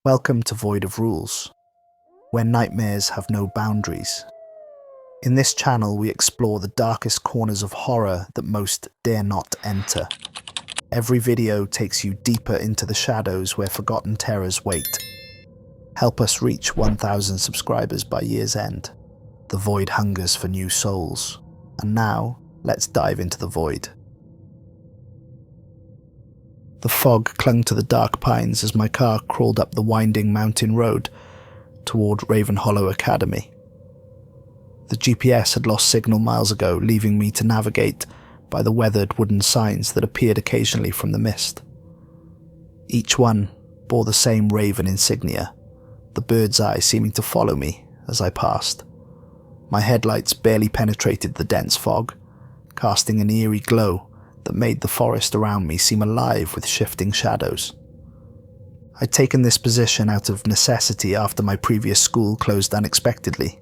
Welcome to Void of Rules, where nightmares have no boundaries. In this channel, we explore the darkest corners of horror that most dare not enter. Every video takes you deeper into the shadows where forgotten terrors wait. Help us reach 1,000 subscribers by year's end. The void hungers for new souls. And now, let's dive into the void. The fog clung to the dark pines as my car crawled up the winding mountain road toward Ravenhollow Academy. The GPS had lost signal miles ago, leaving me to navigate by the weathered wooden signs that appeared occasionally from the mist. Each one bore the same raven insignia, the bird's eye seeming to follow me as I passed. My headlights barely penetrated the dense fog, casting an eerie glow that made the forest around me seem alive with shifting shadows. I'd taken this position out of necessity after my previous school closed unexpectedly.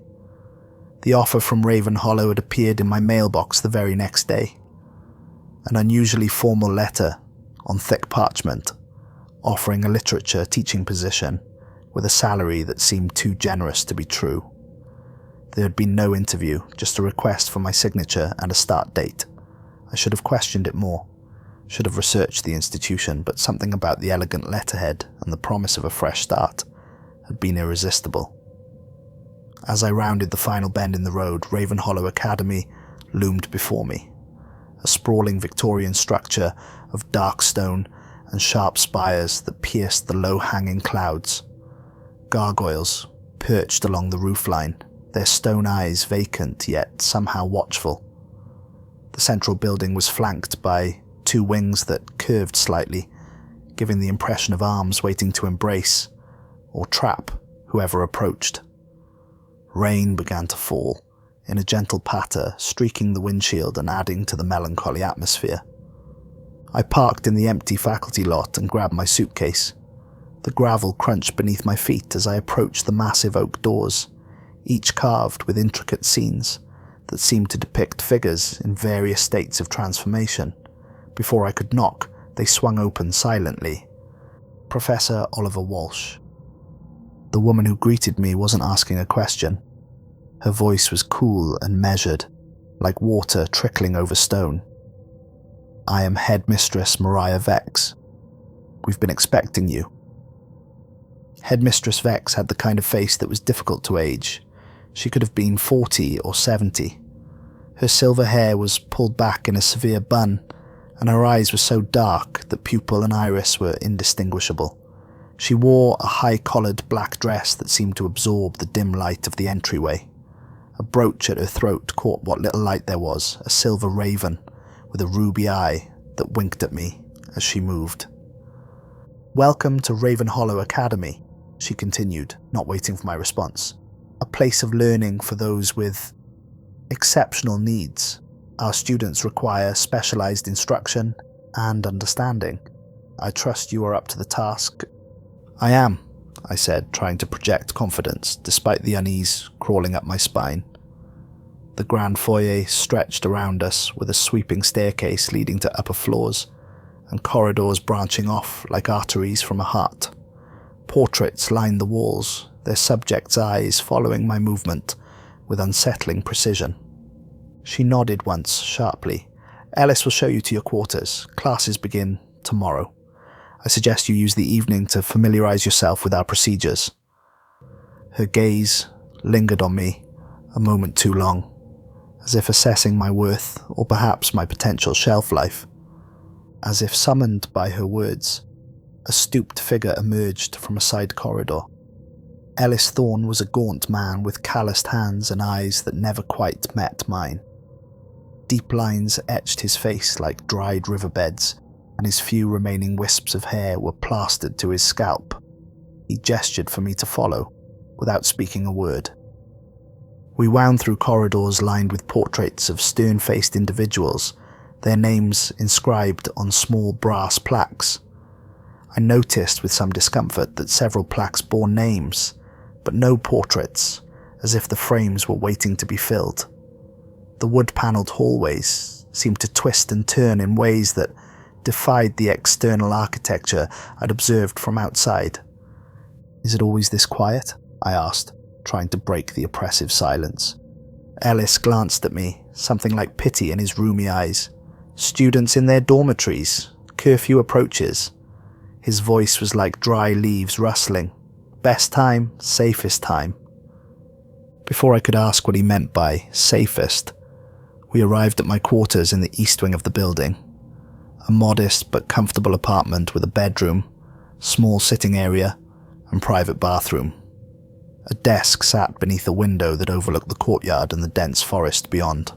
The offer from Ravenhollow had appeared in my mailbox the very next day. An unusually formal letter on thick parchment, offering a literature teaching position with a salary that seemed too generous to be true. There had been no interview, just a request for my signature and a start date. I should have questioned it more, should have researched the institution, but something about the elegant letterhead and the promise of a fresh start had been irresistible. As I rounded the final bend in the road, Ravenhollow Academy loomed before me, a sprawling Victorian structure of dark stone and sharp spires that pierced the low-hanging clouds. Gargoyles perched along the roofline, their stone eyes vacant yet somehow watchful. The central building was flanked by two wings that curved slightly, giving the impression of arms waiting to embrace or trap whoever approached. Rain began to fall, in a gentle patter, streaking the windshield and adding to the melancholy atmosphere. I parked in the empty faculty lot and grabbed my suitcase. The gravel crunched beneath my feet as I approached the massive oak doors, each carved with intricate scenes that seemed to depict figures in various states of transformation. Before I could knock, they swung open silently. Professor Oliver Walsh. The woman who greeted me wasn't asking a question. Her voice was cool and measured, like water trickling over stone. "I am headmistress Mariah Vex. We've been expecting you." Headmistress Vex had the kind of face that was difficult to age. She could have been 40 or 70. Her silver hair was pulled back in a severe bun, and her eyes were so dark that pupil and iris were indistinguishable. She wore a high-collared black dress that seemed to absorb the dim light of the entryway. A brooch at her throat caught what little light there was, a silver raven with a ruby eye that winked at me as she moved. "Welcome to Ravenhollow Academy," she continued, not waiting for my response. "A place of learning for those with exceptional needs. Our students require specialized instruction and understanding. I trust you are up to the task." "I am," I said, trying to project confidence despite the unease crawling up my spine. The grand foyer stretched around us with a sweeping staircase leading to upper floors and corridors branching off like arteries from a heart. Portraits lined the walls, their subjects' eyes following my movement with unsettling precision. She nodded once, sharply. "Ellis will show you to your quarters. Classes begin tomorrow. I suggest you use the evening to familiarize yourself with our procedures." Her gaze lingered on me a moment too long, as if assessing my worth or perhaps my potential shelf life. As if summoned by her words, a stooped figure emerged from a side corridor. Ellis Thorne was a gaunt man with calloused hands and eyes that never quite met mine. Deep lines etched his face like dried riverbeds, and his few remaining wisps of hair were plastered to his scalp. He gestured for me to follow, without speaking a word. We wound through corridors lined with portraits of stern-faced individuals, their names inscribed on small brass plaques. I noticed with some discomfort that several plaques bore names, but no portraits, as if the frames were waiting to be filled. The wood-panelled hallways seemed to twist and turn in ways that defied the external architecture I'd observed from outside. "Is it always this quiet?" I asked, trying to break the oppressive silence. Ellis glanced at me, something like pity in his rheumy eyes. "Students in their dormitories. Curfew approaches." His voice was like dry leaves rustling. "Best time, safest time." Before I could ask what he meant by safest, we arrived at my quarters in the east wing of the building. A modest but comfortable apartment with a bedroom, small sitting area, and private bathroom. A desk sat beneath a window that overlooked the courtyard and the dense forest beyond.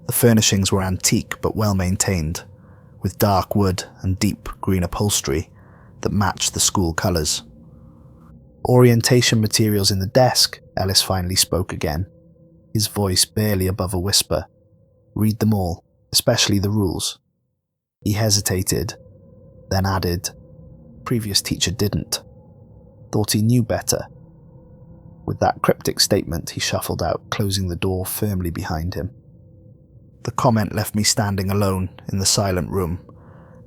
The furnishings were antique but well maintained, with dark wood and deep green upholstery that matched the school colours. "Orientation materials in the desk," Ellis finally spoke again, his voice barely above a whisper. "Read them all, especially the rules." He hesitated, then added, "Previous teacher didn't. Thought he knew better." With that cryptic statement, he shuffled out, closing the door firmly behind him. The comment left me standing alone in the silent room,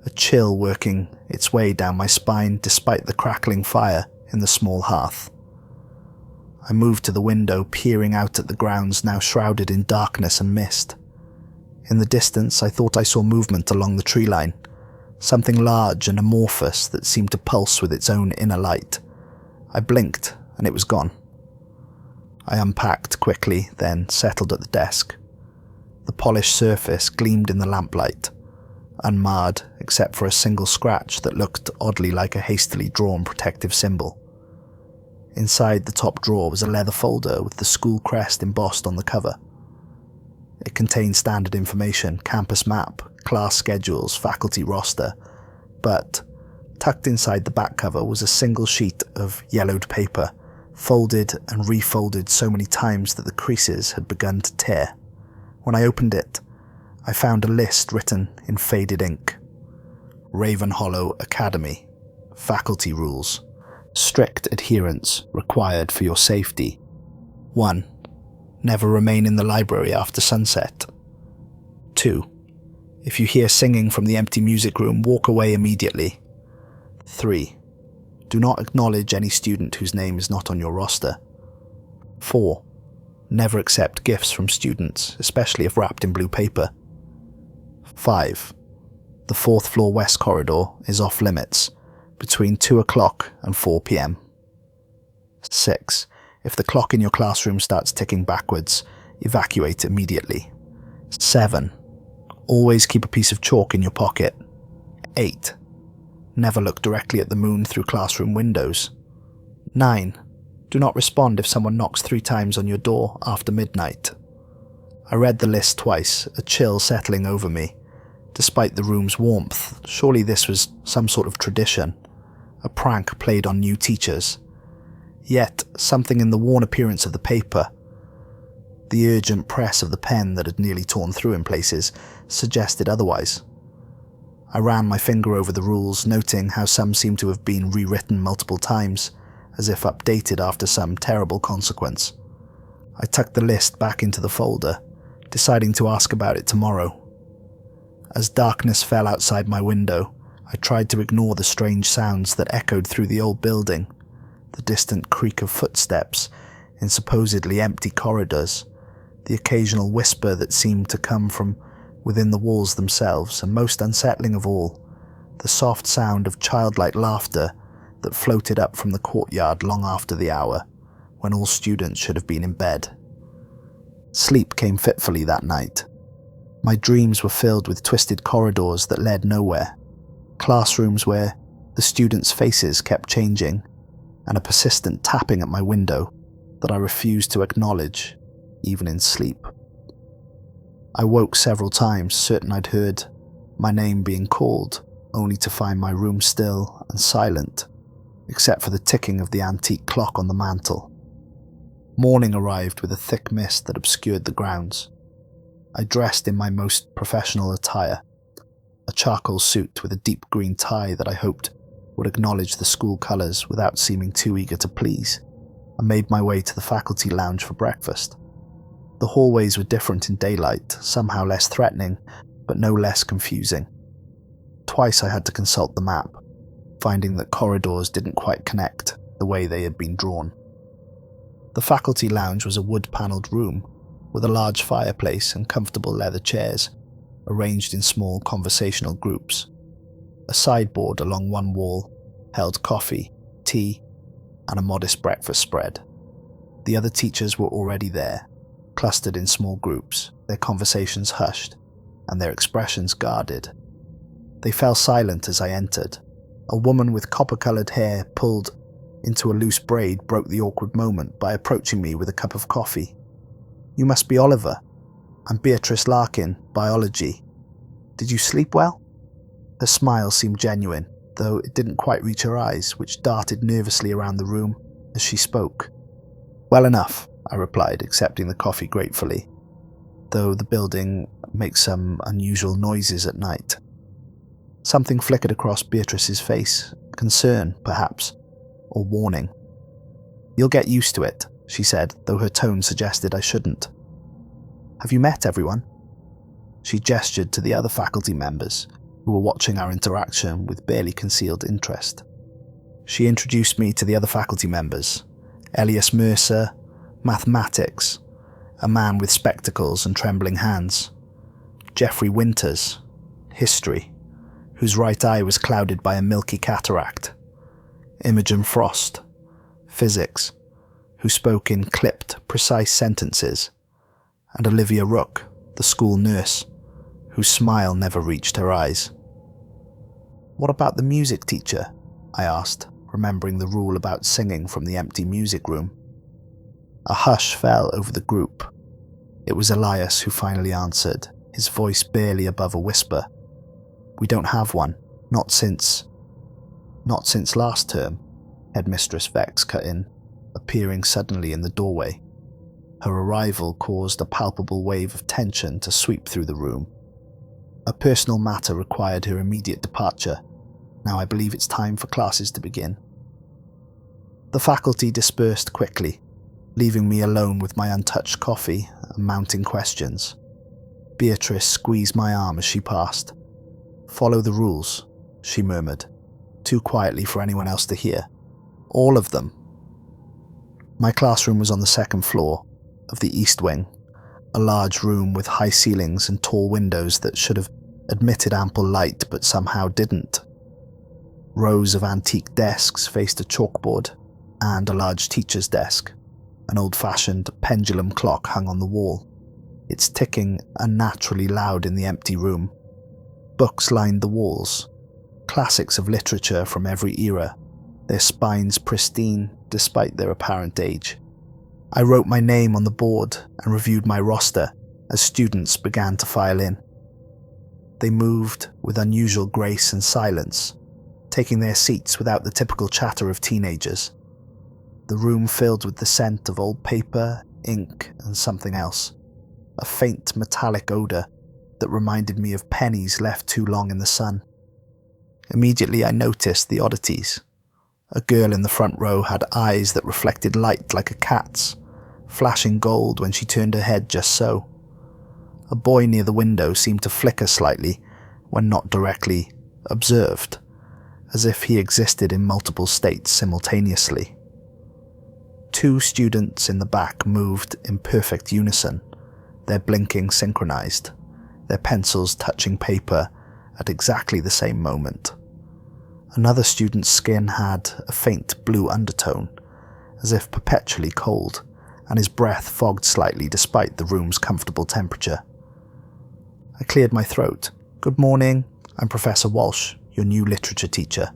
a chill working its way down my spine despite the crackling fire in the small hearth. I moved to the window, peering out at the grounds now shrouded in darkness and mist. In the distance, I thought I saw movement along the tree line, something large and amorphous that seemed to pulse with its own inner light. I blinked, and it was gone. I unpacked quickly, then settled at the desk. The polished surface gleamed in the lamplight, unmarred except for a single scratch that looked oddly like a hastily drawn protective symbol. Inside the top drawer was a leather folder with the school crest embossed on the cover. It contained standard information, campus map, class schedules, faculty roster, but tucked inside the back cover was a single sheet of yellowed paper, folded and refolded so many times that the creases had begun to tear. When I opened it, I found a list written in faded ink. Ravenhollow Academy. Faculty rules. Strict adherence required for your safety. 1. Never remain in the library after sunset. 2. If you hear singing from the empty music room, walk away immediately. 3. Do not acknowledge any student whose name is not on your roster. 4. Never accept gifts from students, especially if wrapped in blue paper. 5. The 4th floor west corridor is off limits, between 2 o'clock and 4 p.m. 6. If the clock in your classroom starts ticking backwards, evacuate immediately. 7. Always keep a piece of chalk in your pocket. 8. Never look directly at the moon through classroom windows. 9. Do not respond if someone knocks 3 times on your door after midnight. I read the list twice, a chill settling over me. Despite the room's warmth, surely this was some sort of tradition, a prank played on new teachers. Yet, something in the worn appearance of the paper, the urgent press of the pen that had nearly torn through in places, suggested otherwise. I ran my finger over the rules, noting how some seemed to have been rewritten multiple times, as if updated after some terrible consequence. I tucked the list back into the folder, deciding to ask about it tomorrow. As darkness fell outside my window, I tried to ignore the strange sounds that echoed through the old building, the distant creak of footsteps in supposedly empty corridors, the occasional whisper that seemed to come from within the walls themselves, and most unsettling of all, the soft sound of childlike laughter that floated up from the courtyard long after the hour, when all students should have been in bed. Sleep came fitfully that night. My dreams were filled with twisted corridors that led nowhere, classrooms where the students' faces kept changing, and a persistent tapping at my window that I refused to acknowledge, even in sleep. I woke several times, certain I'd heard my name being called, only to find my room still and silent, except for the ticking of the antique clock on the mantel. Morning arrived with a thick mist that obscured the grounds. I dressed in my most professional attire, a charcoal suit with a deep green tie that I hoped would acknowledge the school colours without seeming too eager to please, and made my way to the faculty lounge for breakfast. The hallways were different in daylight, somehow less threatening, but no less confusing. Twice I had to consult the map, finding that corridors didn't quite connect, the way they had been drawn. The faculty lounge was a wood-panelled room with a large fireplace and comfortable leather chairs, arranged in small conversational groups. A sideboard along one wall held coffee, tea, and a modest breakfast spread. The other teachers were already there, clustered in small groups, their conversations hushed, and their expressions guarded. They fell silent as I entered. A woman with copper-coloured hair pulled into a loose braid broke the awkward moment by approaching me with a cup of coffee. "You must be Oliver. I'm Beatrice Larkin, biology. Did you sleep well?" Her smile seemed genuine, though it didn't quite reach her eyes, which darted nervously around the room as she spoke. "Well enough," I replied, accepting the coffee gratefully, though the building makes some unusual noises at night. Something flickered across Beatrice's face, concern, perhaps, or warning. "You'll get used to it," she said, though her tone suggested I shouldn't. "Have you met everyone?" She gestured to the other faculty members, who were watching our interaction with barely concealed interest. She introduced me to the other faculty members: Elias Mercer, mathematics, a man with spectacles and trembling hands; Geoffrey Winters, history, whose right eye was clouded by a milky cataract; Imogen Frost, physics, who spoke in clipped, precise sentences; and Olivia Rook, the school nurse, whose smile never reached her eyes. "What about the music teacher?" I asked, remembering the rule about singing from the empty music room. A hush fell over the group. It was Elias who finally answered, his voice barely above a whisper. "We don't have one. Not since last term," Headmistress Vex cut in, appearing suddenly in the doorway. Her arrival caused a palpable wave of tension to sweep through the room. A personal matter required her immediate departure. Now I believe it's time for classes to begin. The faculty dispersed quickly, leaving me alone with my untouched coffee and mounting questions. Beatrice squeezed my arm as she passed. "Follow the rules," she murmured, too quietly for anyone else to hear. "All of them." My classroom was on the second floor of the East Wing, a large room with high ceilings and tall windows that should have admitted ample light but somehow didn't. Rows of antique desks faced a chalkboard and a large teacher's desk. An old-fashioned pendulum clock hung on the wall, its ticking unnaturally loud in the empty room. Books lined the walls, classics of literature from every era, their spines pristine despite their apparent age. I wrote my name on the board and reviewed my roster as students began to file in. They moved with unusual grace and silence, taking their seats without the typical chatter of teenagers. The room filled with the scent of old paper, ink, and something else, a faint metallic odour that reminded me of pennies left too long in the sun. Immediately I noticed the oddities. A girl in the front row had eyes that reflected light like a cat's, flashing gold when she turned her head just so. A boy near the window seemed to flicker slightly when not directly observed, as if he existed in multiple states simultaneously. Two students in the back moved in perfect unison, their blinking synchronized, their pencils touching paper at exactly the same moment. Another student's skin had a faint blue undertone, as if perpetually cold, and his breath fogged slightly despite the room's comfortable temperature. I cleared my throat. "Good morning, I'm Professor Walsh, your new literature teacher."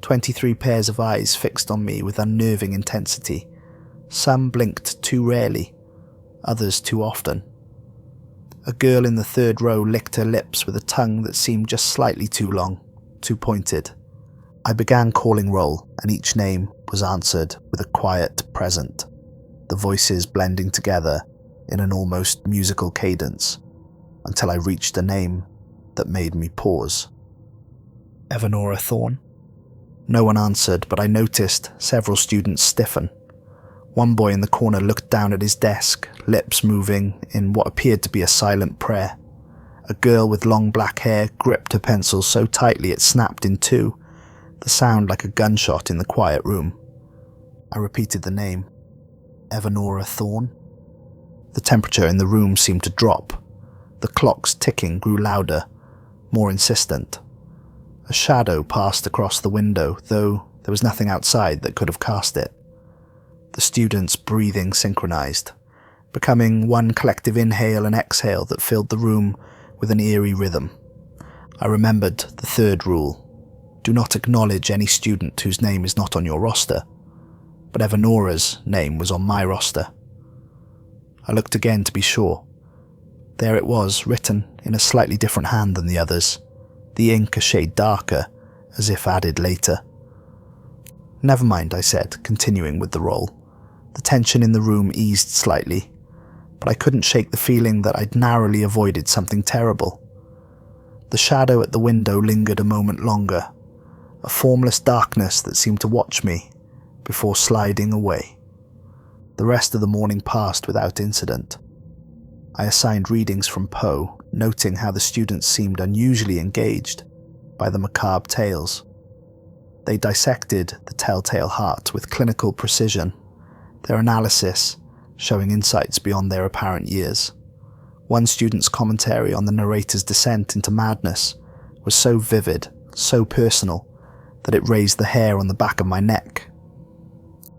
23 pairs of eyes fixed on me with unnerving intensity. Some blinked too rarely, others too often. A girl in the third row licked her lips with a tongue that seemed just slightly too long, too pointed. I began calling roll, and each name was answered with a quiet present, the voices blending together in an almost musical cadence, until I reached a name that made me pause. Evanora Thorne? No one answered, but I noticed several students stiffen. One boy in the corner looked down at his desk, lips moving in what appeared to be a silent prayer. A girl with long black hair gripped her pencil so tightly it snapped in two, the sound like a gunshot in the quiet room. I repeated the name. Evanora Thorne? The temperature in the room seemed to drop. The clock's ticking grew louder, more insistent. A shadow passed across the window, though there was nothing outside that could have cast it. The students' breathing synchronized, becoming one collective inhale and exhale that filled the room with an eerie rhythm. I remembered the third rule. Do not acknowledge any student whose name is not on your roster. But Evanora's name was on my roster. I looked again to be sure. There it was, written in a slightly different hand than the others, the ink a shade darker, as if added later. Never mind, I said, continuing with the roll. The tension in the room eased slightly, but I couldn't shake the feeling that I'd narrowly avoided something terrible. The shadow at the window lingered a moment longer, a formless darkness that seemed to watch me before sliding away. The rest of the morning passed without incident. I assigned readings from Poe, noting how the students seemed unusually engaged by the macabre tales. They dissected the telltale heart with clinical precision, their analysis showing insights beyond their apparent years. One student's commentary on the narrator's descent into madness was so vivid, so personal, that it raised the hair on the back of my neck.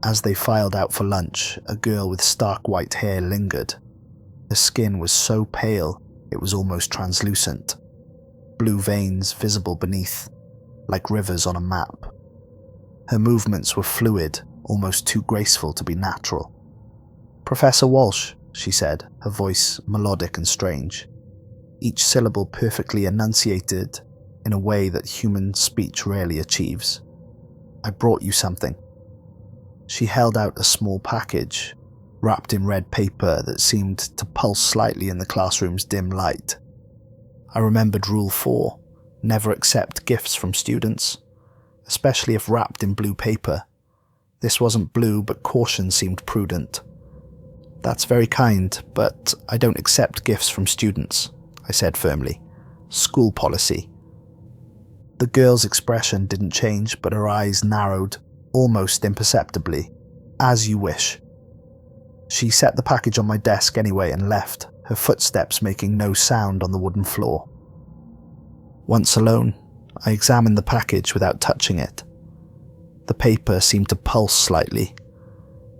As they filed out for lunch, a girl with stark white hair lingered. Her skin was so pale it was almost translucent, blue veins visible beneath, like rivers on a map. Her movements were fluid, almost too graceful to be natural. "Professor Walsh," she said, her voice melodic and strange, each syllable perfectly enunciated in a way that human speech rarely achieves. "I brought you something." She held out a small package, wrapped in red paper that seemed to pulse slightly in the classroom's dim light. I remembered Rule 4, never accept gifts from students, especially if wrapped in blue paper. This wasn't blue, but caution seemed prudent. "That's very kind, but I don't accept gifts from students," I said firmly. "School policy." The girl's expression didn't change, but her eyes narrowed, almost imperceptibly. "As you wish." She set the package on my desk anyway and left, her footsteps making no sound on the wooden floor. Once alone, I examined the package without touching it. The paper seemed to pulse slightly,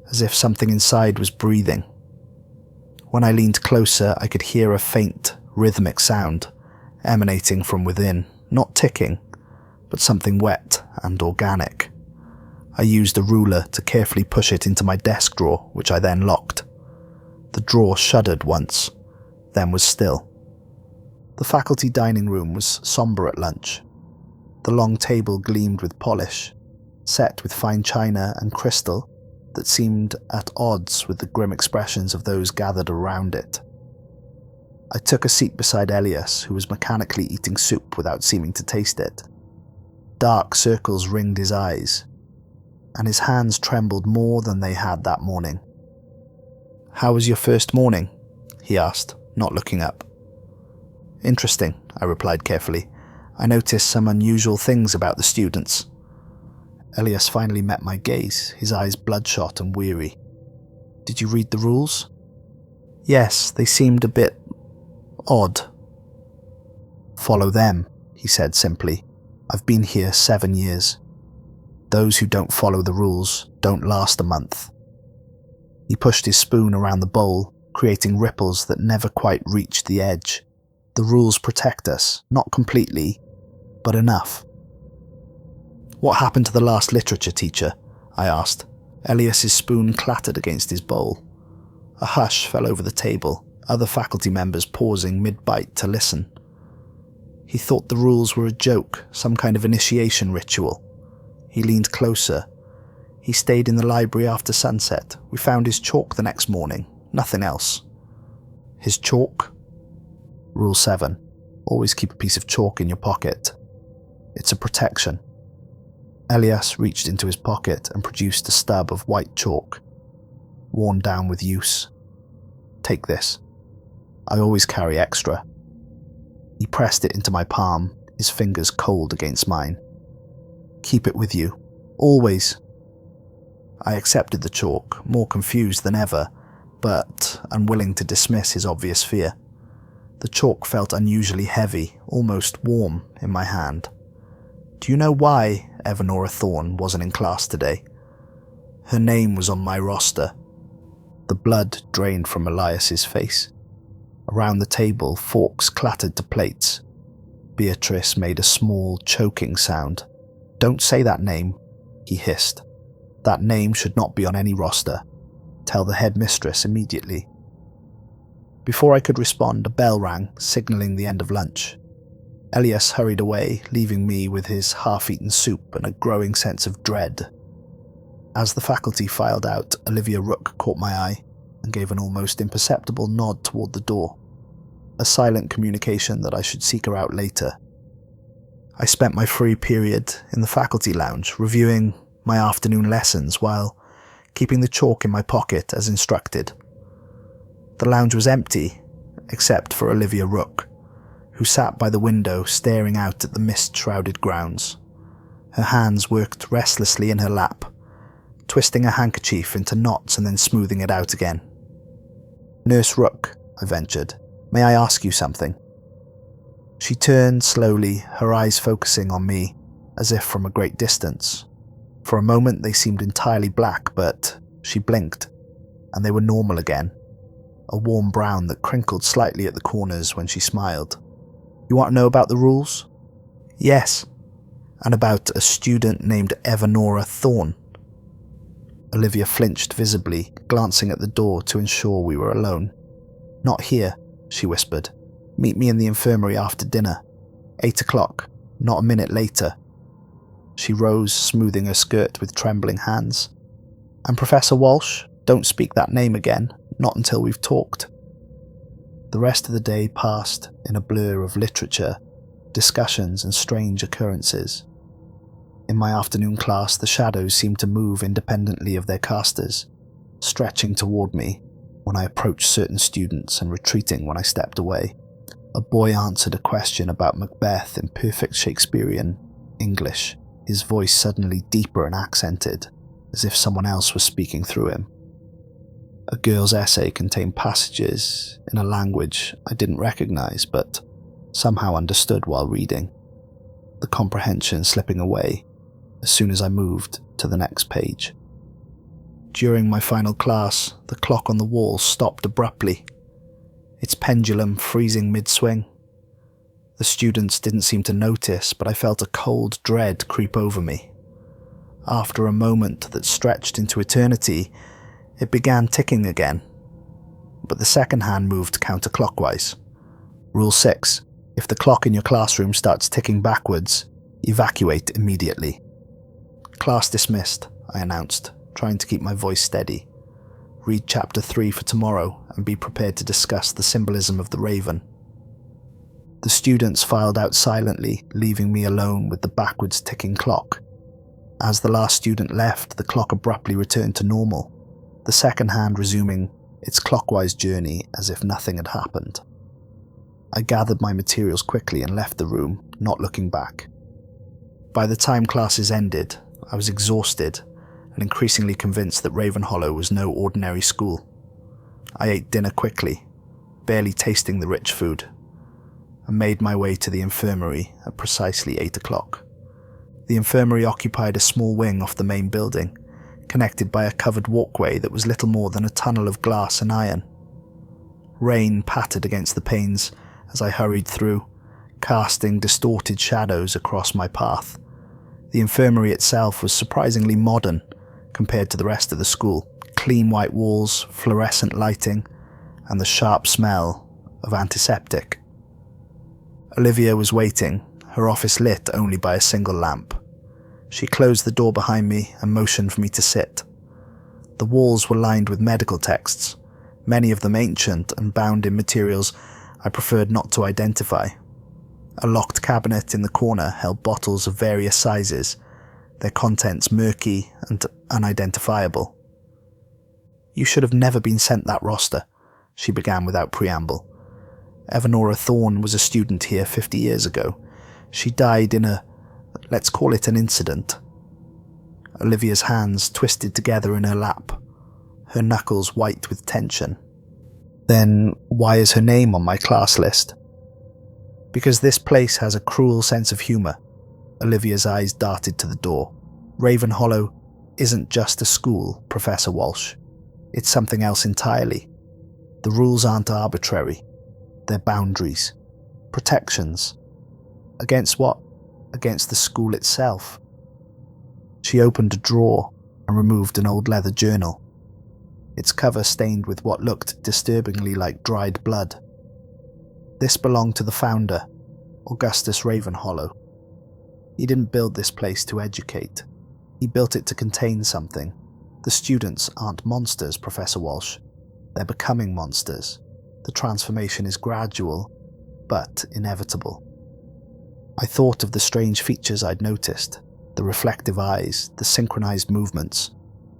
as if something inside was breathing. When I leaned closer, I could hear a faint, rhythmic sound emanating from within, not ticking, but something wet and organic. I used a ruler to carefully push it into my desk drawer, which I then locked. The drawer shuddered once, then was still. The faculty dining room was somber at lunch. The long table gleamed with polish, set with fine china and crystal that seemed at odds with the grim expressions of those gathered around it. I took a seat beside Elias, who was mechanically eating soup without seeming to taste it. Dark circles ringed his eyes, and his hands trembled more than they had that morning. "How was your first morning?" he asked, not looking up. "Interesting," I replied carefully. "I noticed some unusual things about the students." Elias finally met my gaze, his eyes bloodshot and weary. "Did you read the rules?" "Yes, they seemed a bit odd." "Follow them," he said simply. "I've been here 7 years. Those who don't follow the rules don't last a month." He pushed his spoon around the bowl, creating ripples that never quite reached the edge. "The rules protect us, not completely, but enough." "What happened to the last literature teacher?" I asked. Elias's spoon clattered against his bowl. A hush fell over the table, other faculty members pausing mid-bite to listen. He thought the rules were a joke, some kind of initiation ritual. He leaned closer. "He stayed in the library after sunset. We found his chalk the next morning. Nothing else." "His chalk?" "Rule 7. Always keep a piece of chalk in your pocket. It's a protection." Elias reached into his pocket and produced a stub of white chalk, worn down with use. "Take this. I always carry extra." He pressed it into my palm, his fingers cold against mine. Keep it with you. Always. I accepted the chalk, more confused than ever, but unwilling to dismiss his obvious fear. The chalk felt unusually heavy, almost warm, in my hand. Do you know why Evanora Thorne wasn't in class today? Her name was on my roster. The blood drained from Elias's face. Around the table, forks clattered to plates. Beatrice made a small, choking sound. Don't say that name, he hissed. That name should not be on any roster. Tell the headmistress immediately. Before I could respond, a bell rang, signaling the end of lunch. Elias hurried away, leaving me with his half-eaten soup and a growing sense of dread. As the faculty filed out, Olivia Rook caught my eye and gave an almost imperceptible nod toward the door, a silent communication that I should seek her out later. I spent my free period in the faculty lounge, reviewing my afternoon lessons while keeping the chalk in my pocket as instructed. The lounge was empty, except for Olivia Rook, who sat by the window staring out at the mist-shrouded grounds. Her hands worked restlessly in her lap, twisting a handkerchief into knots and then smoothing it out again. Nurse Rook, I ventured, may I ask you something? She turned slowly, her eyes focusing on me, as if from a great distance. For a moment they seemed entirely black, but she blinked, and they were normal again, a warm brown that crinkled slightly at the corners when she smiled. You want to know about the rules? Yes, and about a student named Evanora Thorne. Olivia flinched visibly, glancing at the door to ensure we were alone. Not here, she whispered. Meet me in the infirmary after dinner. 8 o'clock, not a minute later. She rose, smoothing her skirt with trembling hands. And Professor Walsh, don't speak that name again, not until we've talked. The rest of the day passed in a blur of literature, discussions and strange occurrences. In my afternoon class, the shadows seemed to move independently of their casters, stretching toward me when I approached certain students and retreating when I stepped away. A boy answered a question about Macbeth in perfect Shakespearean English, his voice suddenly deeper and accented, as if someone else was speaking through him. A girl's essay contained passages in a language I didn't recognize but somehow understood while reading, the comprehension slipping away as soon as I moved to the next page. During my final class, the clock on the wall stopped abruptly, its pendulum freezing mid-swing. The students didn't seem to notice, but I felt a cold dread creep over me. After a moment that stretched into eternity, it began ticking again, but the second hand moved counterclockwise. Rule 6. If the clock in your classroom starts ticking backwards, evacuate immediately. Class dismissed, I announced, trying to keep my voice steady. Read chapter 3 for tomorrow and be prepared to discuss the symbolism of the raven. The students filed out silently, leaving me alone with the backwards ticking clock. As the last student left, the clock abruptly returned to normal, the second hand resuming its clockwise journey as if nothing had happened. I gathered my materials quickly and left the room, not looking back. By the time classes ended, I was exhausted and increasingly convinced that Ravenhollow was no ordinary school. I ate dinner quickly, barely tasting the rich food, and made my way to the infirmary at precisely 8 o'clock. The infirmary occupied a small wing off the main building, connected by a covered walkway that was little more than a tunnel of glass and iron. Rain pattered against the panes as I hurried through, casting distorted shadows across my path. The infirmary itself was surprisingly modern compared to the rest of the school. Clean white walls, fluorescent lighting, and the sharp smell of antiseptic. Olivia was waiting, her office lit only by a single lamp. She closed the door behind me and motioned for me to sit. The walls were lined with medical texts, many of them ancient and bound in materials I preferred not to identify. A locked cabinet in the corner held bottles of various sizes, their contents murky and unidentifiable. You should have never been sent that roster, she began without preamble. Evanora Thorne was a student here 50 years ago. She died in a Let's call it an incident. Olivia's hands twisted together in her lap, her knuckles white with tension. Then why is her name on my class list? Because this place has a cruel sense of humour. Olivia's eyes darted to the door. Ravenhollow isn't just a school, Professor Walsh. It's something else entirely. The rules aren't arbitrary. They're boundaries. Protections. Against what? Against the school itself. She opened a drawer and removed an old leather journal, its cover stained with what looked disturbingly like dried blood. This belonged to the founder, Augustus Ravenhollow. He didn't build this place to educate. He built it to contain something. The students aren't monsters, Professor Walsh. They're becoming monsters. The transformation is gradual, but inevitable. I thought of the strange features I'd noticed, the reflective eyes, the synchronized movements,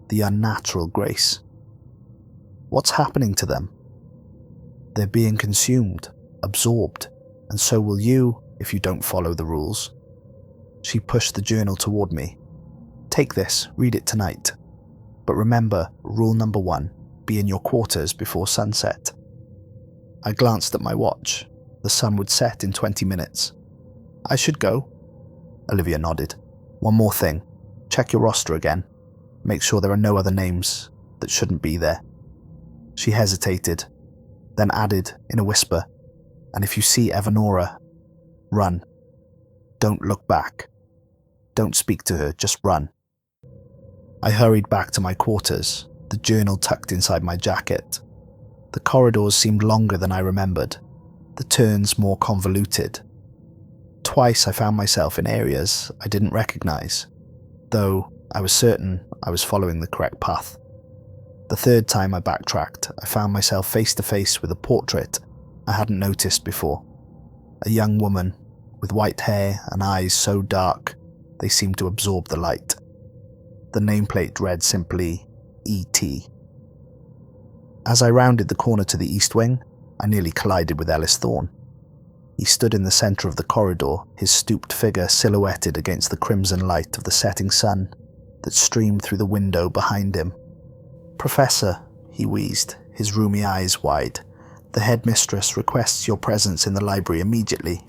the unnatural grace. What's happening to them? They're being consumed, absorbed, and so will you if you don't follow the rules. She pushed the journal toward me. Take this, read it tonight. But remember, rule number 1, be in your quarters before sunset. I glanced at my watch. The sun would set in 20 minutes. I should go. Olivia nodded. One more thing. Check your roster again. Make sure there are no other names that shouldn't be there. She hesitated, then added in a whisper, and if you see Evanora, run. Don't look back. Don't speak to her, just run. I hurried back to my quarters, the journal tucked inside my jacket. The corridors seemed longer than I remembered, the turns more convoluted. Twice I found myself in areas I didn't recognize, though I was certain I was following the correct path. The third time I backtracked, I found myself face to face with a portrait I hadn't noticed before. A young woman with white hair and eyes so dark they seemed to absorb the light. The nameplate read simply E.T. As I rounded the corner to the east wing, I nearly collided with Ellis Thorne. He stood in the centre of the corridor, his stooped figure silhouetted against the crimson light of the setting sun that streamed through the window behind him. "Professor," he wheezed, his roomy eyes wide, "the headmistress requests your presence in the library immediately."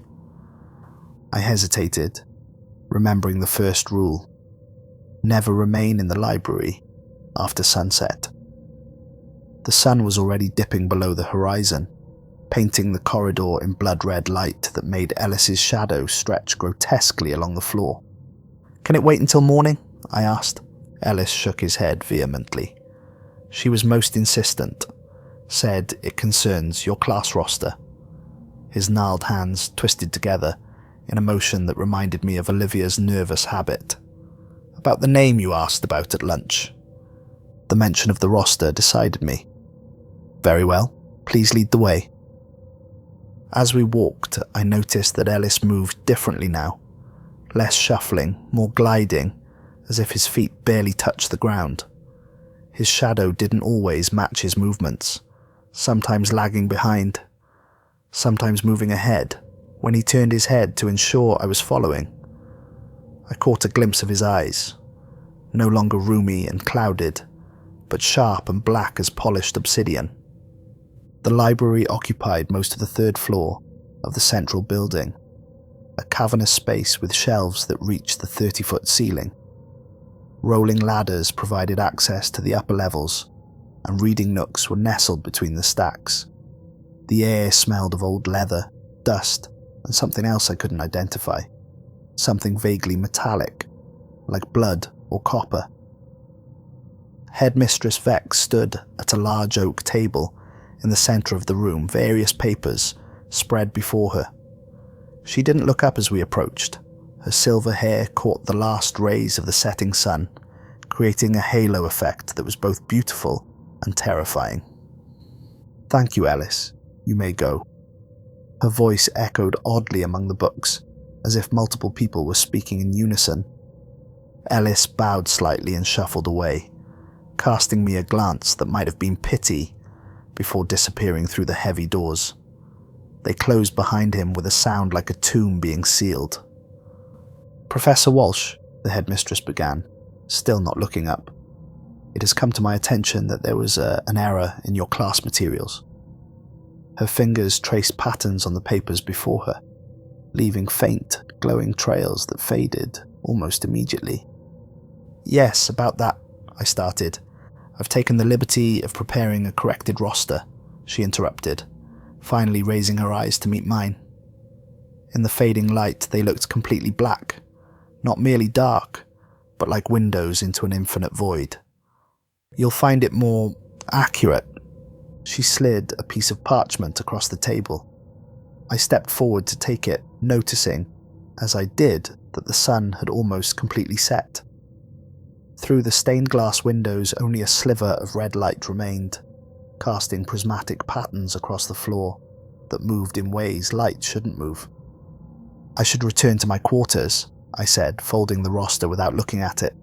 I hesitated, remembering the first rule: never remain in the library after sunset. The sun was already dipping below the horizon, painting the corridor in blood-red light that made Ellis's shadow stretch grotesquely along the floor. "Can it wait until morning?" I asked. Ellis shook his head vehemently. She was most insistent, said it concerns your class roster. His gnarled hands twisted together in a motion that reminded me of Olivia's nervous habit. "About the name you asked about at lunch." The mention of the roster decided me. "Very well, please lead the way." As we walked, I noticed that Ellis moved differently now, less shuffling, more gliding, as if his feet barely touched the ground. His shadow didn't always match his movements, sometimes lagging behind, sometimes moving ahead when he turned his head to ensure I was following. I caught a glimpse of his eyes, no longer roomy and clouded, but sharp and black as polished obsidian. The library occupied most of the third floor of the central building, a cavernous space with shelves that reached the 30-foot ceiling. Rolling ladders provided access to the upper levels, and reading nooks were nestled between the stacks. The air smelled of old leather, dust, and something else I couldn't identify. Something vaguely metallic, like blood or copper. Headmistress Vex stood at a large oak table in the centre of the room, various papers spread before her. She didn't look up as we approached. Her silver hair caught the last rays of the setting sun, creating a halo effect that was both beautiful and terrifying. "Thank you, Ellis. You may go." Her voice echoed oddly among the books, as if multiple people were speaking in unison. Ellis bowed slightly and shuffled away, casting me a glance that might have been pity before disappearing through the heavy doors. They closed behind him with a sound like a tomb being sealed. "Professor Walsh," the headmistress began, still not looking up. "It has come to my attention that there was an error in your class materials." Her fingers traced patterns on the papers before her, leaving faint, glowing trails that faded almost immediately. "Yes, about that," I started. "I've taken the liberty of preparing a corrected roster," she interrupted, finally raising her eyes to meet mine. In the fading light, they looked completely black, not merely dark, but like windows into an infinite void. "You'll find it more accurate." She slid a piece of parchment across the table. I stepped forward to take it, noticing, as I did, that the sun had almost completely set. Through the stained glass windows, only a sliver of red light remained, casting prismatic patterns across the floor that moved in ways light shouldn't move. "I should return to my quarters," I said, folding the roster without looking at it.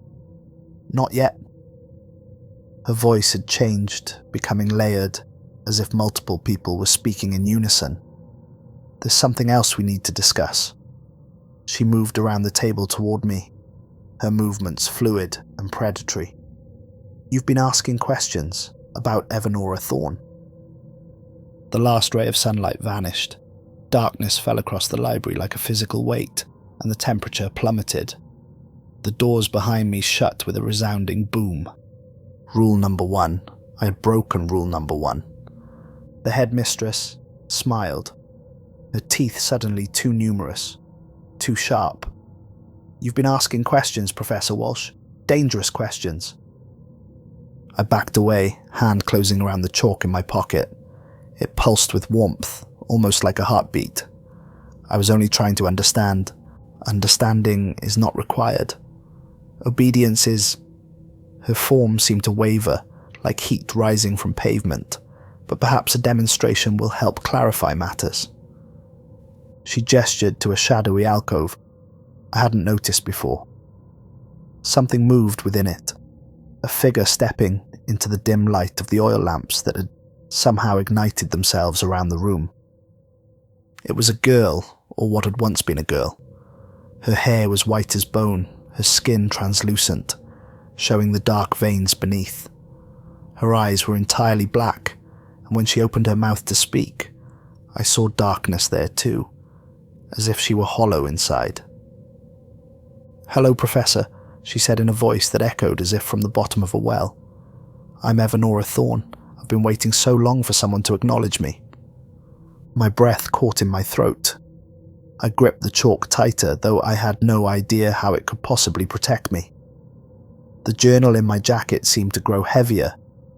"Not yet." Her voice had changed, becoming layered, as if multiple people were speaking in unison. "There's something else we need to discuss." She moved around the table toward me, her movements fluid and predatory. "You've been asking questions about Evanora Thorne." The last ray of sunlight vanished. Darkness fell across the library like a physical weight, and the temperature plummeted. The doors behind me shut with a resounding boom. Rule number 1. I had broken rule number 1. The headmistress smiled, her teeth suddenly too numerous, too sharp. "You've been asking questions, Professor Walsh. Dangerous questions." I backed away, hand closing around the chalk in my pocket. It pulsed with warmth, almost like a heartbeat. I was only trying to understand. Understanding is not required. Obedience is... Her form seemed to waver, like heat rising from pavement, but perhaps a demonstration will help clarify matters. She gestured to a shadowy alcove I hadn't noticed before. Something moved within it, a figure stepping into the dim light of the oil lamps that had somehow ignited themselves around the room. It was a girl, or what had once been a girl. Her hair was white as bone, her skin translucent, showing the dark veins beneath. Her eyes were entirely black, and when she opened her mouth to speak, I saw darkness there too, as if she were hollow inside. "Hello, Professor," she said in a voice that echoed as if from the bottom of a well. "I'm Evanora Thorne. I've been waiting so long for someone to acknowledge me." My breath caught in my throat. I gripped the chalk tighter, though I had no idea how it could possibly protect me. The journal in my jacket seemed to grow heavier,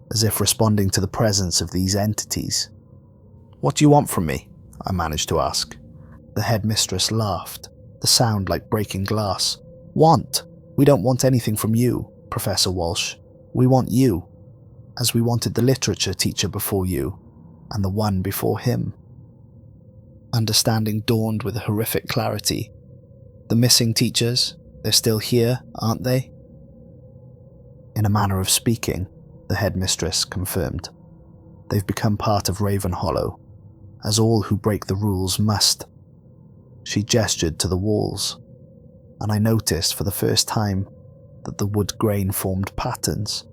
as if responding to the presence of these entities. "What do you want from me?" I managed to ask. The headmistress laughed, the sound like breaking glass. "Want? We don't want anything from you, Professor Walsh. We want you, as we wanted the literature teacher before you, and the one before him." Understanding dawned with a horrific clarity. "The missing teachers, they're still here, aren't they?" In a manner of speaking, the headmistress confirmed. "They've become part of Ravenhollow, as all who break the rules must." She gestured to the walls, and I noticed for the first time that the wood grain formed patterns,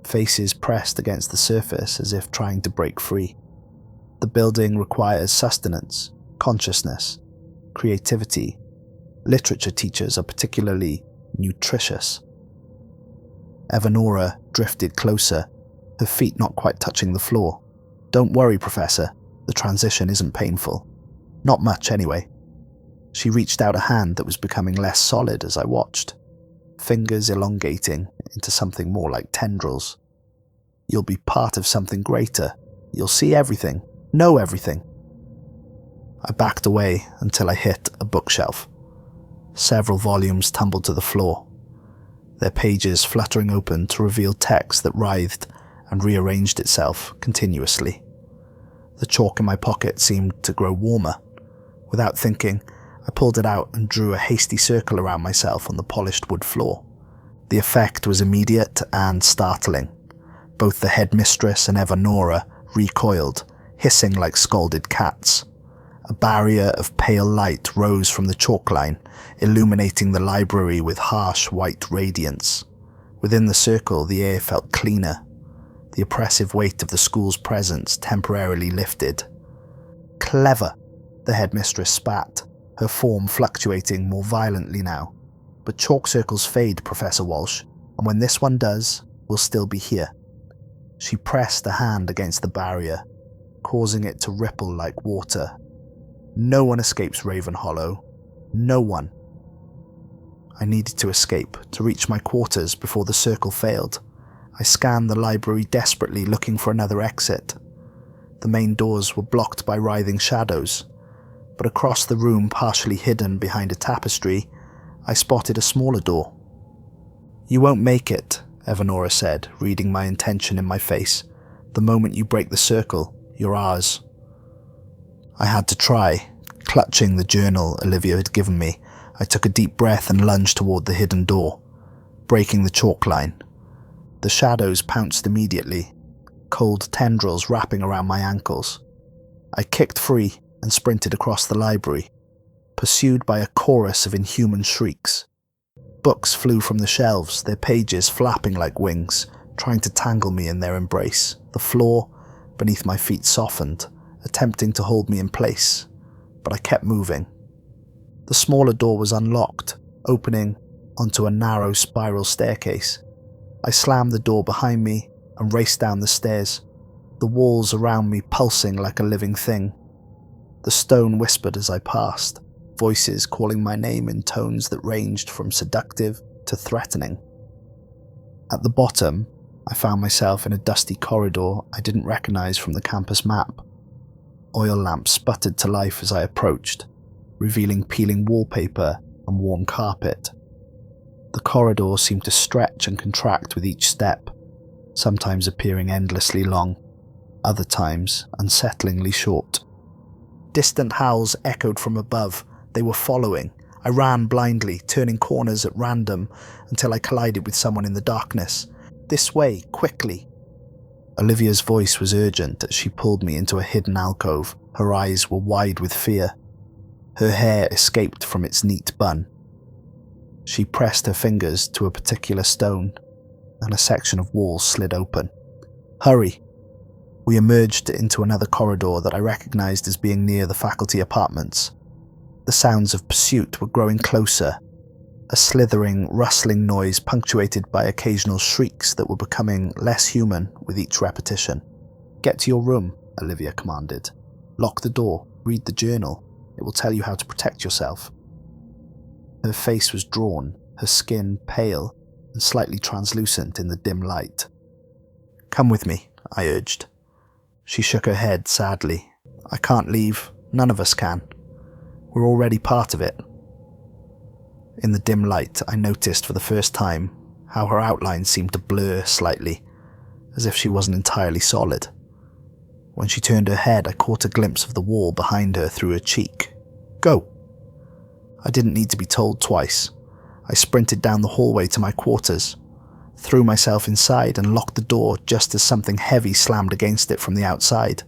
faces pressed against the surface as if trying to break free. The building requires sustenance, consciousness, creativity. Literature teachers are particularly nutritious. Evanora drifted closer, her feet not quite touching the floor. "Don't worry, Professor. The transition isn't painful. Not much, anyway." She reached out a hand that was becoming less solid as I watched, fingers elongating into something more like tendrils. "You'll be part of something greater. You'll see everything, know everything." I backed away until I hit a bookshelf. Several volumes tumbled to the floor, their pages fluttering open to reveal text that writhed and rearranged itself continuously. The chalk in my pocket seemed to grow warmer. Without thinking, I pulled it out and drew a hasty circle around myself on the polished wood floor. The effect was immediate and startling. Both the headmistress and Evanora recoiled, hissing like scalded cats, A barrier of pale light rose from the chalk line, illuminating the library with harsh white radiance. Within the circle, the air felt cleaner. The oppressive weight of the school's presence temporarily lifted. "Clever," the headmistress spat, her form fluctuating more violently now. "But chalk circles fade, Professor Walsh, and when this one does, we'll still be here." She pressed a hand against the barrier, causing it to ripple like water. "No one escapes Ravenhollow. No one." I needed to escape, to reach my quarters before the circle failed. I scanned the library desperately, looking for another exit. The main doors were blocked by writhing shadows, but across the room, partially hidden behind a tapestry, I spotted a smaller door. "You won't make it," Evanora said, reading my intention in my face. "The moment you break the circle, you're ours." I had to try. Clutching the journal Olivia had given me, I took a deep breath and lunged toward the hidden door, breaking the chalk line. The shadows pounced immediately, cold tendrils wrapping around my ankles. I kicked free and sprinted across the library, pursued by a chorus of inhuman shrieks. Books flew from the shelves, their pages flapping like wings, trying to tangle me in their embrace. The floor beneath my feet softened, attempting to hold me in place, but I kept moving. The smaller door was unlocked, opening onto a narrow spiral staircase. I slammed the door behind me and raced down the stairs, the walls around me pulsing like a living thing. The stone whispered as I passed, voices calling my name in tones that ranged from seductive to threatening. At the bottom, I found myself in a dusty corridor I didn't recognize from the campus map. Oil lamps sputtered to life as I approached, revealing peeling wallpaper and worn carpet. The corridor seemed to stretch and contract with each step, sometimes appearing endlessly long, other times unsettlingly short. Distant howls echoed from above. They were following. I ran blindly, turning corners at random until I collided with someone in the darkness. "This way, quickly." Olivia's voice was urgent as she pulled me into a hidden alcove. Her eyes were wide with fear. Her hair escaped from its neat bun. She pressed her fingers to a particular stone, and a section of wall slid open. "Hurry." We emerged into another corridor that I recognized as being near the faculty apartments. The sounds of pursuit were growing closer, a slithering, rustling noise punctuated by occasional shrieks that were becoming less human with each repetition. "Get to your room," Olivia commanded. "Lock the door, read the journal. It will tell you how to protect yourself." Her face was drawn, her skin pale and slightly translucent in the dim light. "Come with me," I urged. She shook her head sadly. "I can't leave. None of us can. We're already part of it." In the dim light, I noticed for the first time how her outline seemed to blur slightly, as if she wasn't entirely solid. When she turned her head, I caught a glimpse of the wall behind her through her cheek. "Go." I didn't need to be told twice. I sprinted down the hallway to my quarters, threw myself inside and locked the door just as something heavy slammed against it from the outside.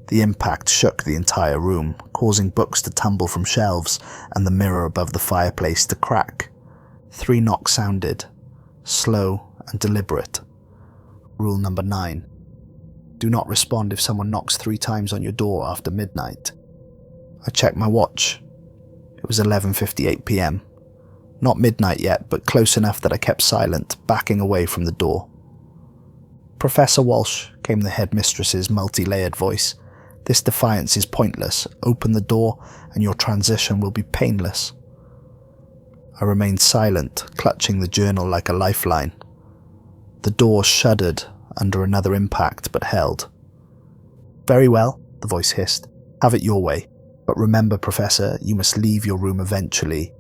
The impact shook the entire room, causing books to tumble from shelves and the mirror above the fireplace to crack. 3 knocks sounded, slow and deliberate. Rule number 9. Do not respond if someone knocks 3 times on your door after midnight. I checked my watch. It was 11:58 p.m. Not midnight yet, but close enough that I kept silent, backing away from the door. "Professor Walsh," came the headmistress's multi-layered voice. "This defiance is pointless. Open the door and your transition will be painless." I remained silent, clutching the journal like a lifeline. The door shuddered under another impact, but held. "Very well," the voice hissed. "Have it your way. But remember, Professor, you must leave your room eventually,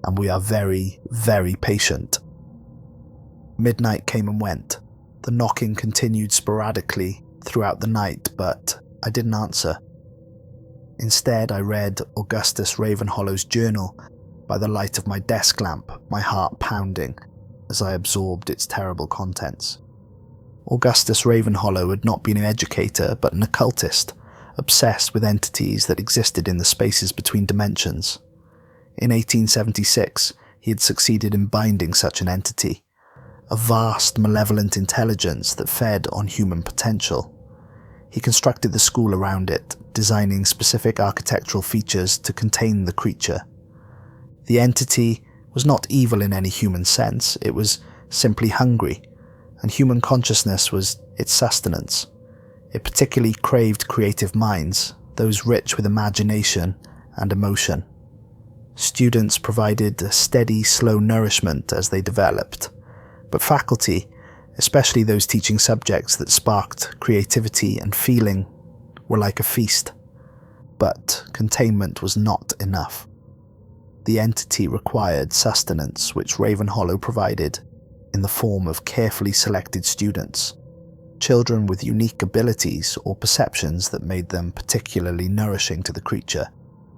and we are very, very patient." Midnight came and went. The knocking continued sporadically throughout the night, but I didn't answer. Instead, I read Augustus Ravenhollow's journal by the light of my desk lamp, my heart pounding as I absorbed its terrible contents. Augustus Ravenhollow had not been an educator, but an occultist, obsessed with entities that existed in the spaces between dimensions. In 1876, he had succeeded in binding such an entity, a vast, malevolent intelligence that fed on human potential. He constructed the school around it, designing specific architectural features to contain the creature. The entity was not evil in any human sense, it was simply hungry, and human consciousness was its sustenance. It particularly craved creative minds, those rich with imagination and emotion. Students provided a steady, slow nourishment as they developed, but faculty, especially those teaching subjects that sparked creativity and feeling, were like a feast. But containment was not enough. The entity required sustenance, which Ravenhollow provided in the form of carefully selected students, children with unique abilities or perceptions that made them particularly nourishing to the creature.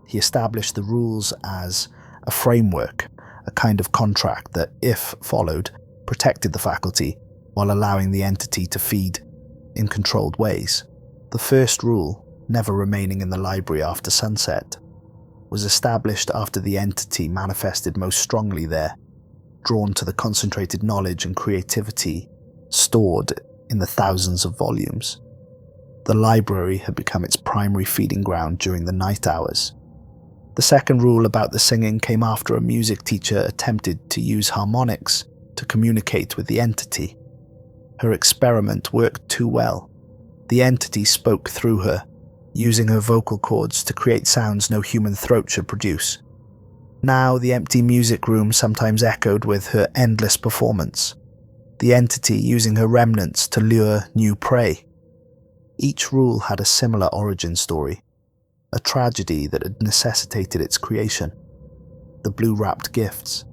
He established the rules as a framework, a kind of contract that, if followed, protected the faculty while allowing the entity to feed in controlled ways. The first rule, never remaining in the library after sunset, was established after the entity manifested most strongly there, drawn to the concentrated knowledge and creativity stored in the thousands of volumes. The library had become its primary feeding ground during the night hours. The second rule about the singing came after a music teacher attempted to use harmonics to communicate with the entity. Her experiment worked too well. The entity spoke through her, using her vocal cords to create sounds no human throat should produce. Now the empty music room sometimes echoed with her endless performance, the entity using her remnants to lure new prey. Each rule had a similar origin story, a tragedy that had necessitated its creation. The blue-wrapped gifts,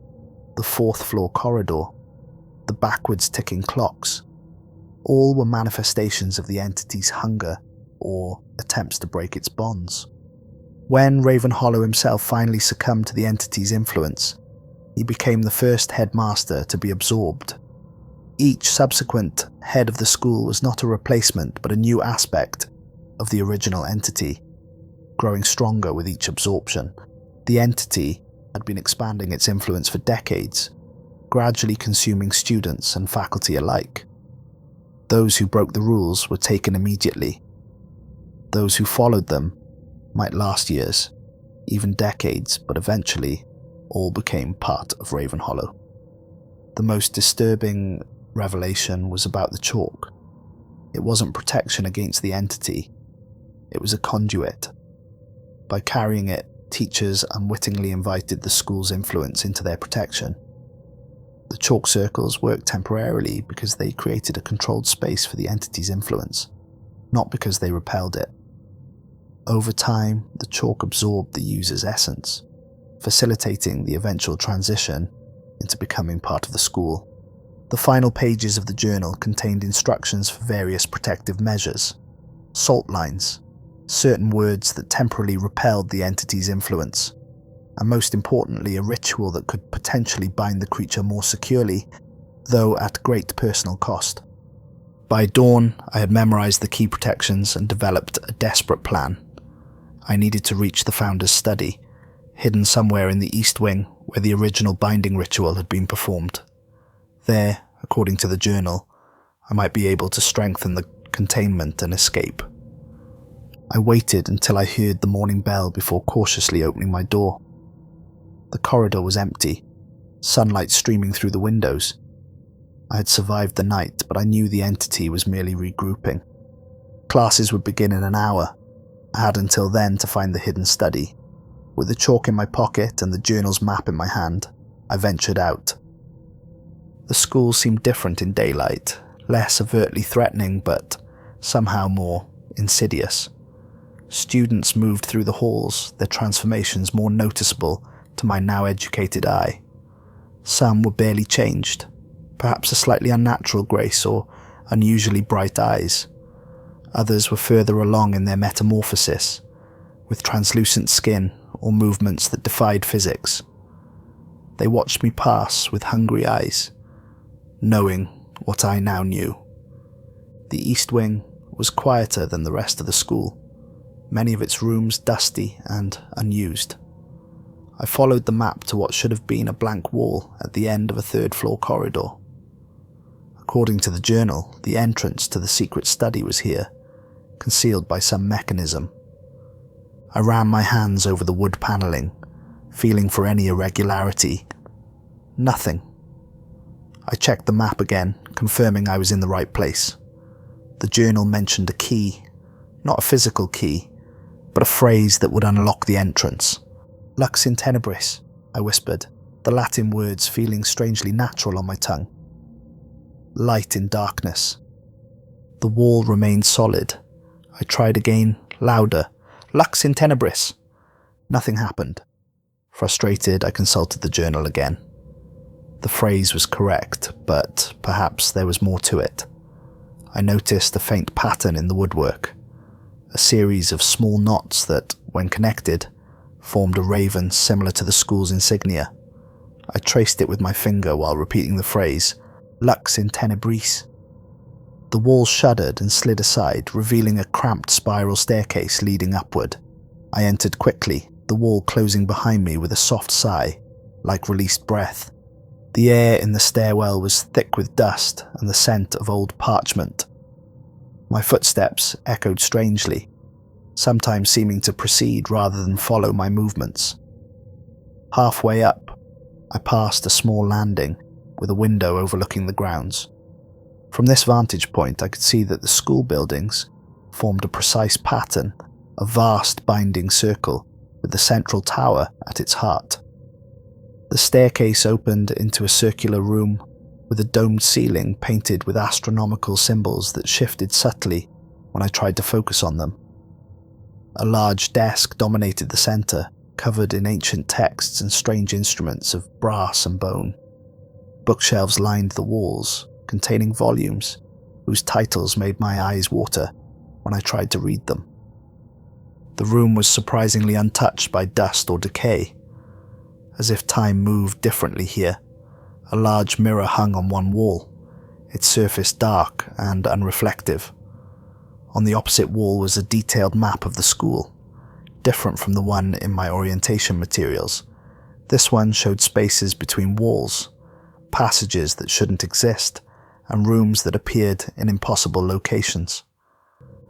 the fourth-floor corridor, the backwards ticking clocks, all were manifestations of the entity's hunger or attempts to break its bonds. When Ravenhollow himself finally succumbed to the entity's influence, he became the first headmaster to be absorbed. Each subsequent head of the school was not a replacement but a new aspect of the original entity, growing stronger with each absorption. The entity had been expanding its influence for decades, gradually consuming students and faculty alike. Those who broke the rules were taken immediately. Those who followed them might last years, even decades, but eventually all became part of Ravenhollow. The most disturbing revelation was about the chalk. It wasn't protection against the entity, it was a conduit. By carrying it, teachers unwittingly invited the school's influence into their protection. The chalk circles worked temporarily because they created a controlled space for the entity's influence, not because they repelled it. Over time, the chalk absorbed the user's essence, facilitating the eventual transition into becoming part of the school. The final pages of the journal contained instructions for various protective measures, salt lines, certain words that temporarily repelled the entity's influence, and most importantly, a ritual that could potentially bind the creature more securely, though at great personal cost. By dawn, I had memorized the key protections and developed a desperate plan. I needed to reach the Founder's study, hidden somewhere in the East Wing where the original binding ritual had been performed. There, according to the journal, I might be able to strengthen the containment and escape. I waited until I heard the morning bell before cautiously opening my door. The corridor was empty, sunlight streaming through the windows. I had survived the night, but I knew the entity was merely regrouping. Classes would begin in an hour. I had until then to find the hidden study. With the chalk in my pocket and the journal's map in my hand, I ventured out. The school seemed different in daylight, less overtly threatening, but somehow more insidious. Students moved through the halls, their transformations more noticeable to my now educated eye. Some were barely changed, perhaps a slightly unnatural grace or unusually bright eyes. Others were further along in their metamorphosis, with translucent skin or movements that defied physics. They watched me pass with hungry eyes, knowing what I now knew. The East Wing was quieter than the rest of the school. many of its rooms dusty and unused. I followed the map to what should have been a blank wall at the end of a third-floor corridor. According to the journal, the entrance to the secret study was here, concealed by some mechanism. I ran my hands over the wood panelling, feeling for any irregularity. Nothing. I checked the map again, confirming I was in the right place. The journal mentioned a key, not a physical key, but a phrase that would unlock the entrance. Lux in tenebris, I whispered, the Latin words feeling strangely natural on my tongue. Light in darkness. The wall remained solid. I tried again, louder. Lux in tenebris. Nothing happened. Frustrated, I consulted the journal again. The phrase was correct, but perhaps there was more to it. I noticed a faint pattern in the woodwork, a series of small knots that, when connected, formed a raven similar to the school's insignia. I traced it with my finger while repeating the phrase, Lux in tenebris. The wall shuddered and slid aside, revealing a cramped spiral staircase leading upward. I entered quickly, the wall closing behind me with a soft sigh, like released breath. The air in the stairwell was thick with dust and the scent of old parchment. My footsteps echoed strangely, sometimes seeming to precede rather than follow my movements. Halfway up, I passed a small landing with a window overlooking the grounds. From this vantage point, I could see that the school buildings formed a precise pattern, a vast binding circle with the central tower at its heart. The staircase opened into a circular room with a domed ceiling painted with astronomical symbols that shifted subtly when I tried to focus on them. A large desk dominated the center, covered in ancient texts and strange instruments of brass and bone. Bookshelves lined the walls, containing volumes whose titles made my eyes water when I tried to read them. The room was surprisingly untouched by dust or decay, as if time moved differently here. A large mirror hung on one wall, its surface dark and unreflective. On the opposite wall was a detailed map of the school, different from the one in my orientation materials. This one showed spaces between walls, passages that shouldn't exist, and rooms that appeared in impossible locations.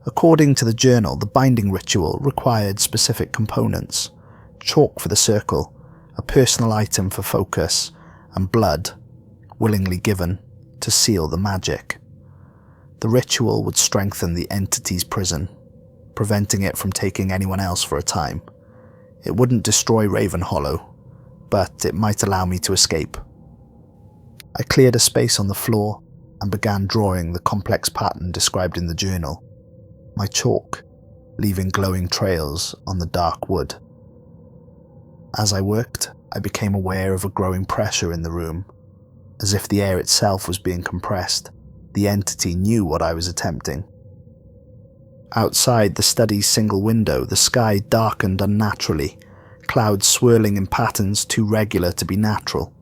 According to the journal, the binding ritual required specific components: chalk for the circle, a personal item for focus, and blood, willingly given, to seal the magic. The ritual would strengthen the entity's prison, preventing it from taking anyone else for a time. It wouldn't destroy Ravenhollow, but it might allow me to escape. I cleared a space on the floor and began drawing the complex pattern described in the journal, my chalk leaving glowing trails on the dark wood. As I worked, I became aware of a growing pressure in the room, as if the air itself was being compressed. The entity knew what I was attempting. Outside the study's single window, the sky darkened unnaturally, clouds swirling in patterns too regular to be natural.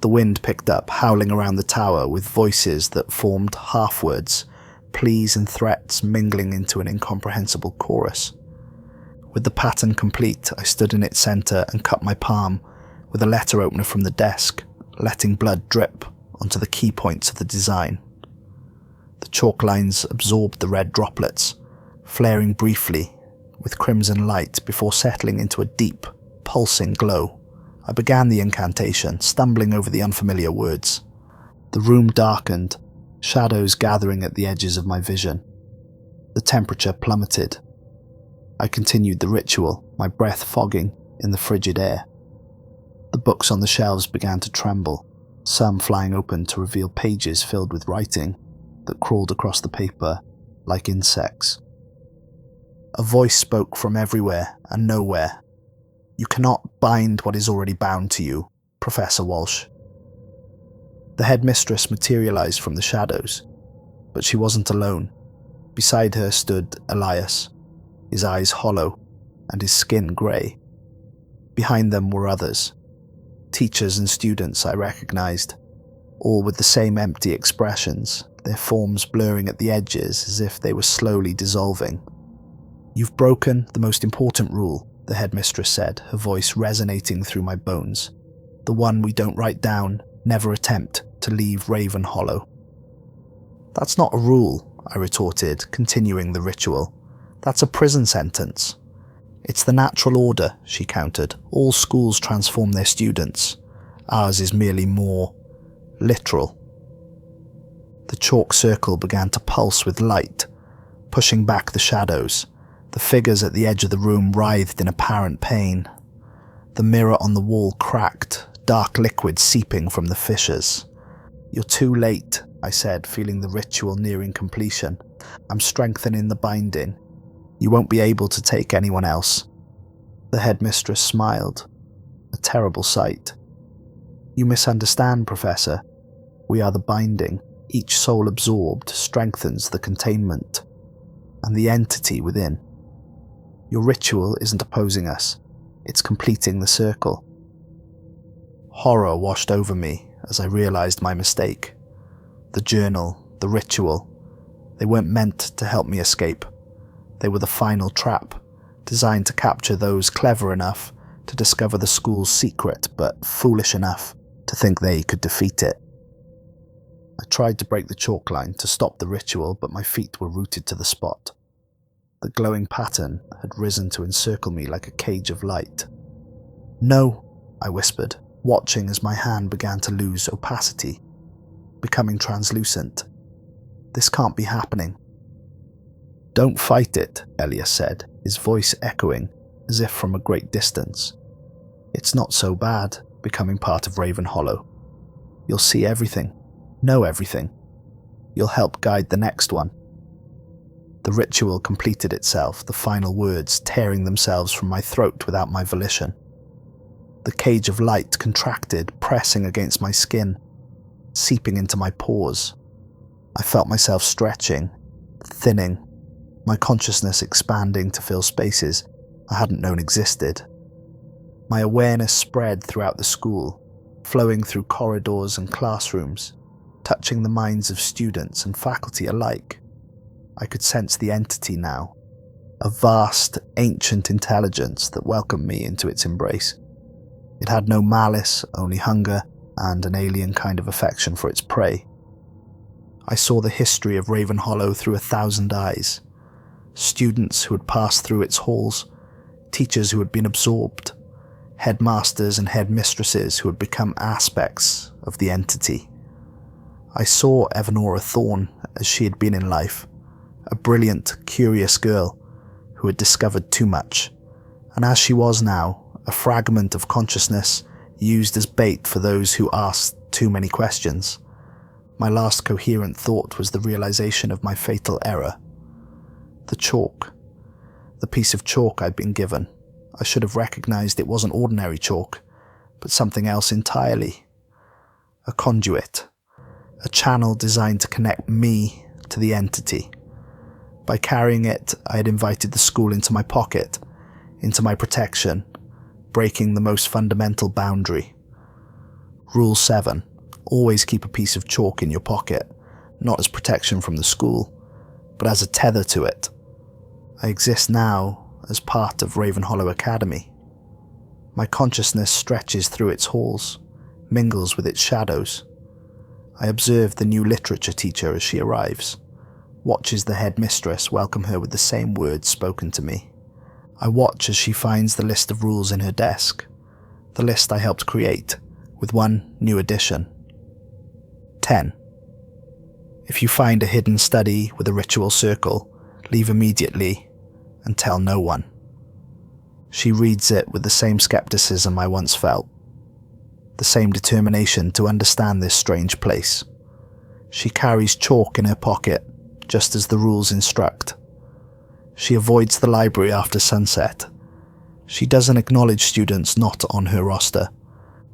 The wind picked up, howling around the tower with voices that formed half-words, pleas and threats mingling into an incomprehensible chorus. With the pattern complete, I stood in its center and cut my palm with a letter opener from the desk, letting blood drip onto the key points of the design. The chalk lines absorbed the red droplets, flaring briefly with crimson light before settling into a deep, pulsing glow. I began the incantation, stumbling over the unfamiliar words. The room darkened, shadows gathering at the edges of my vision. The temperature plummeted. I continued the ritual, my breath fogging in the frigid air. The books on the shelves began to tremble, some flying open to reveal pages filled with writing that crawled across the paper like insects. A voice spoke from everywhere and nowhere. "You cannot bind what is already bound to you, Professor Walsh." The headmistress materialized from the shadows, but she wasn't alone. Beside her stood Elias, his eyes hollow and his skin grey. Behind them were others, teachers and students I recognized, all with the same empty expressions, their forms blurring at the edges as if they were slowly dissolving. "You've broken the most important rule," the headmistress said, her voice resonating through my bones. "The one we don't write down, never attempt to leave Ravenhollow." "That's not a rule," I retorted, continuing the ritual. "That's a prison sentence." "It's the natural order," she countered. "All schools transform their students. Ours is merely more literal." The chalk circle began to pulse with light, pushing back the shadows. The figures at the edge of the room writhed in apparent pain. The mirror on the wall cracked, dark liquid seeping from the fissures. "You're too late," I said, feeling the ritual nearing completion. "I'm strengthening the binding. You won't be able to take anyone else." The headmistress smiled. A terrible sight. "You misunderstand, Professor. We are the binding. Each soul absorbed strengthens the containment and the entity within. Your ritual isn't opposing us. It's completing the circle." Horror washed over me as I realized my mistake. The journal, the ritual, they weren't meant to help me escape. They were the final trap, designed to capture those clever enough to discover the school's secret, but foolish enough to think they could defeat it. I tried to break the chalk line to stop the ritual, but my feet were rooted to the spot. The glowing pattern had risen to encircle me like a cage of light. "No," I whispered, watching as my hand began to lose opacity, becoming translucent. "This can't be happening." "Don't fight it," Elias said, his voice echoing as if from a great distance. "It's not so bad, becoming part of Ravenhollow. You'll see everything, know everything. You'll help guide the next one." The ritual completed itself, the final words tearing themselves from my throat without my volition. The cage of light contracted, pressing against my skin, seeping into my pores. I felt myself stretching, thinning, my consciousness expanding to fill spaces I hadn't known existed. My awareness spread throughout the school, flowing through corridors and classrooms, touching the minds of students and faculty alike. I could sense the entity now, a vast, ancient intelligence that welcomed me into its embrace. It had no malice, only hunger and an alien kind of affection for its prey. I saw the history of Ravenhollow through 1,000 eyes. Students who had passed through its halls, teachers who had been absorbed, headmasters and headmistresses who had become aspects of the entity. I saw Evanora Thorne as she had been in life, a brilliant, curious girl who had discovered too much, and as she was now, a fragment of consciousness used as bait for those who asked too many questions. My last coherent thought was the realization of my fatal error. The chalk. The piece of chalk I'd been given. I should have recognized it wasn't ordinary chalk, but something else entirely. A conduit. A channel designed to connect me to the entity. By carrying it, I had invited the school into my pocket, into my protection, breaking the most fundamental boundary. Rule 7. Always keep a piece of chalk in your pocket, not as protection from the school, but as a tether to it. I exist now as part of Ravenhollow Academy. My consciousness stretches through its halls, mingles with its shadows. I observe the new literature teacher as she arrives, watches the headmistress welcome her with the same words spoken to me. I watch as she finds the list of rules in her desk, the list I helped create, with one new addition. 10. If you find a hidden study with a ritual circle, leave immediately and tell no one. She reads it with the same skepticism I once felt, the same determination to understand this strange place. She carries chalk in her pocket, just as the rules instruct. She avoids the library after sunset. She doesn't acknowledge students not on her roster,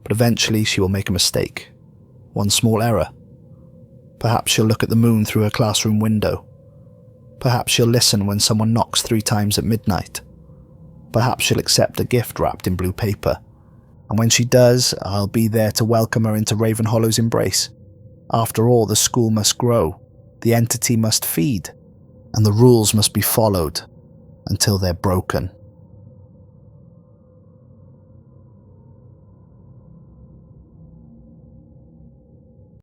but eventually she will make a mistake. One small error. Perhaps she'll look at the moon through her classroom window. Perhaps she'll listen when someone knocks 3 times at midnight. Perhaps she'll accept a gift wrapped in blue paper. And when she does, I'll be there to welcome her into Ravenhollow's embrace. After all, the school must grow, the entity must feed, and the rules must be followed. until they're broken.